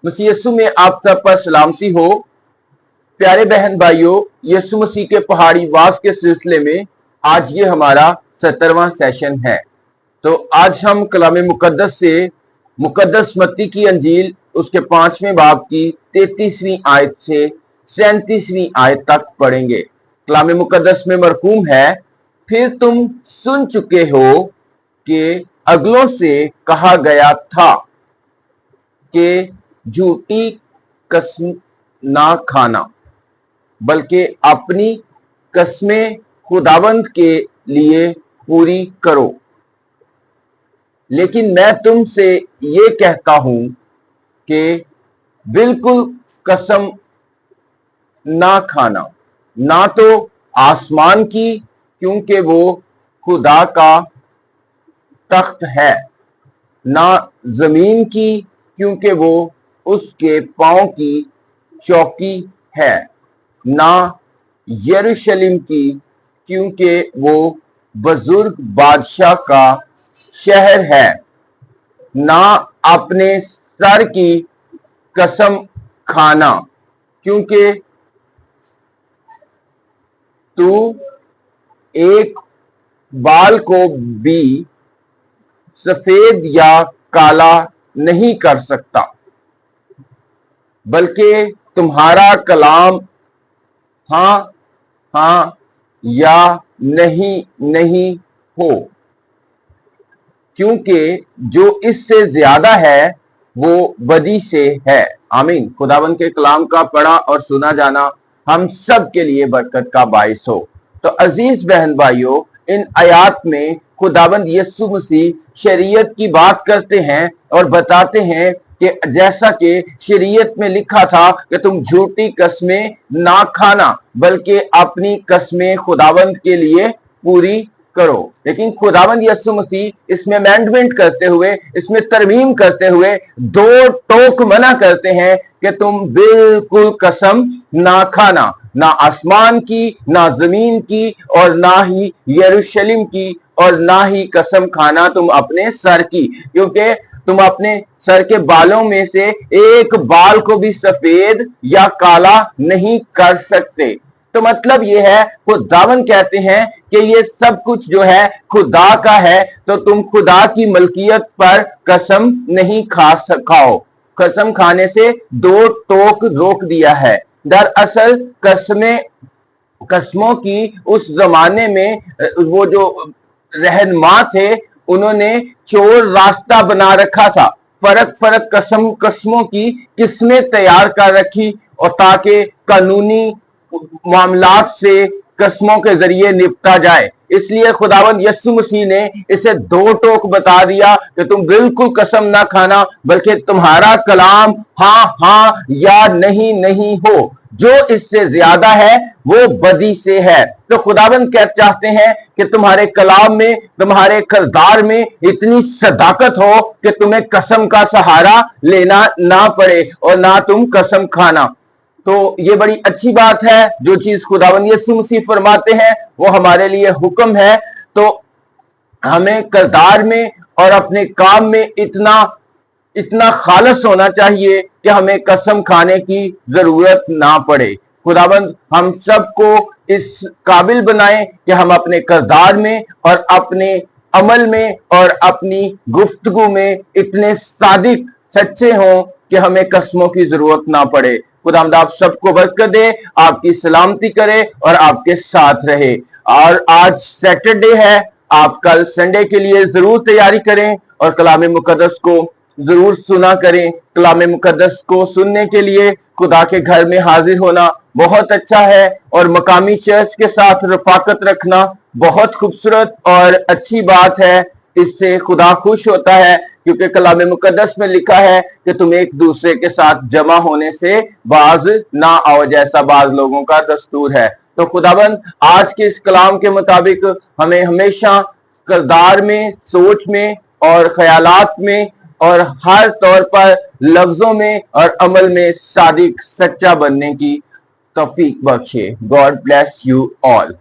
मसीह यीशु में आप सब पर सलामती हो। प्यारे बहन भाइयों, यीशु मसीह के पहाड़ी वास के सिलसिले में आज ये हमारा 70वां सेशन है। तो आज हम कलामे मुकद्दस से मुकद्दस मत्ती की अंजील उसके 5वें बाब की 33वीं आयत से 37वीं आयत तक पढ़ेंगे। कलामे मुकद्दस में मरकूम है, फिर तुम सुन चुके हो कि अगलों से कहा गया था कि झूठी कसम ना खाना, बल्कि अपनी कसमें खुदावंद के लिए पूरी करो। लेकिन मैं तुमसे ये कहता हूं कि बिल्कुल कसम ना खाना, ना तो आसमान की क्योंकि वो खुदा का तख्त है, ना जमीन की क्योंकि वो उसके पांव की चौकी है, ना यरूशलेम की क्योंकि वो बुजुर्ग बादशाह का शहर है, ना अपने सर की कसम खाना क्योंकि तू एक बाल को भी सफेद या काला नहीं कर सकता, बल्कि तुम्हारा कलाम हाँ हाँ या नहीं नहीं हो, क्योंकि जो इससे ज्यादा है वो बदी से है। आमीन। खुदावंद के कलाम का पढ़ा और सुना जाना हम सब के लिए बरकत का बाइस हो। तो अजीज बहन भाइयों, इन आयात में खुदावंद यीशु मसीह शरीयत की बात करते हैं और बताते हैं कि जैसा कि शरीयत में लिखा था कि तुम झूठी कस्में ना खाना, बल्कि अपनी कस्में खुदावंद के लिए पूरी करो। लेकिन खुदावंद यीशु मसीह इसमें अमेंडमेंट करते हुए, इसमें तरमीम करते हुए दो टोक मना करते हैं कि तुम बिल्कुल कसम ना खाना, ना आसमान की, ना जमीन की, और ना ही यरूशलेम की, और ना ही कसम खाना तुम अपने सर की, क्योंकि तुम अपने सर के बालों में से एक बाल को भी सफेद या काला नहीं कर सकते। तो मतलब ये है, खुदावन कहते हैं कि ये सब कुछ जो है खुदा का है, तो तुम खुदा की मलकियत पर कसम नहीं खाओ। कसम खाने से दो टोक रोक दिया है। दरअसल कसमों की उस जमाने में वो जो रहनुमा थे, उन्होंने चोर रास्ता बना रखा था। फर्क कसमों की किस्में तैयार कर रखी, और ताकि कानूनी मामलात से कसमों के जरिए निपटा जाए। इसलिए खुदावंद यीशु मसीह ने इसे दो टोक बता दिया कि तुम बिल्कुल कसम ना खाना, बल्कि तुम्हारा कलाम हाँ हाँ या नहीं नहीं हो। जो इससे ज्यादा है वो बदी से है। तो खुदावंद चाहते हैं कि तुम्हारे कलाम में, तुम्हारे किरदार में इतनी सदाकत हो कि तुम्हें कसम का सहारा लेना ना पड़े और ना तुम कसम खाना। तो ये बड़ी अच्छी बात है। जो चीज खुदावंद यीशु मसीह फरमाते हैं वो हमारे लिए हुक्म है। तो हमें किरदार में और अपने काम में इतना खालस होना चाहिए कि हमें कसम खाने की जरूरत ना पड़े। खुदावंद हम सबको इस काबिल बनाए कि हम अपने किरदार में और अपने अमल में और अपनी गुफ्तगू में इतने सादिक सच्चे हों कि हमें कसमों की जरूरत ना पड़े। खुदावंद आप सबको बरकत दे, आपकी सलामती करे और आपके साथ रहे। और आज सैटरडे है, आप कल संडे के लिए जरूर तैयारी करें और कलामे मुकद्दस को जरूर सुना करें। कलामे मुकद्दस को सुनने के लिए खुदा के घर में हाजिर होना बहुत अच्छा है, और मकामी चर्च के साथ रफाकत रखना बहुत खूबसूरत और अच्छी बात है। इससे खुदा खुश होता है, क्योंकि कलामे मुकद्दस में लिखा है कि तुम एक दूसरे के साथ जमा होने से बाज ना आओ, जैसा बाज लोगों का दस्तूर है। तो खुदाबंद आज के इस कलाम के मुताबिक हमें हमेशा किरदार में, सोच में और ख्यालात में और हर तौर पर लफ्जों में और अमल में सादिक सच्चा बनने की तौफीक बख्शे। God bless you all.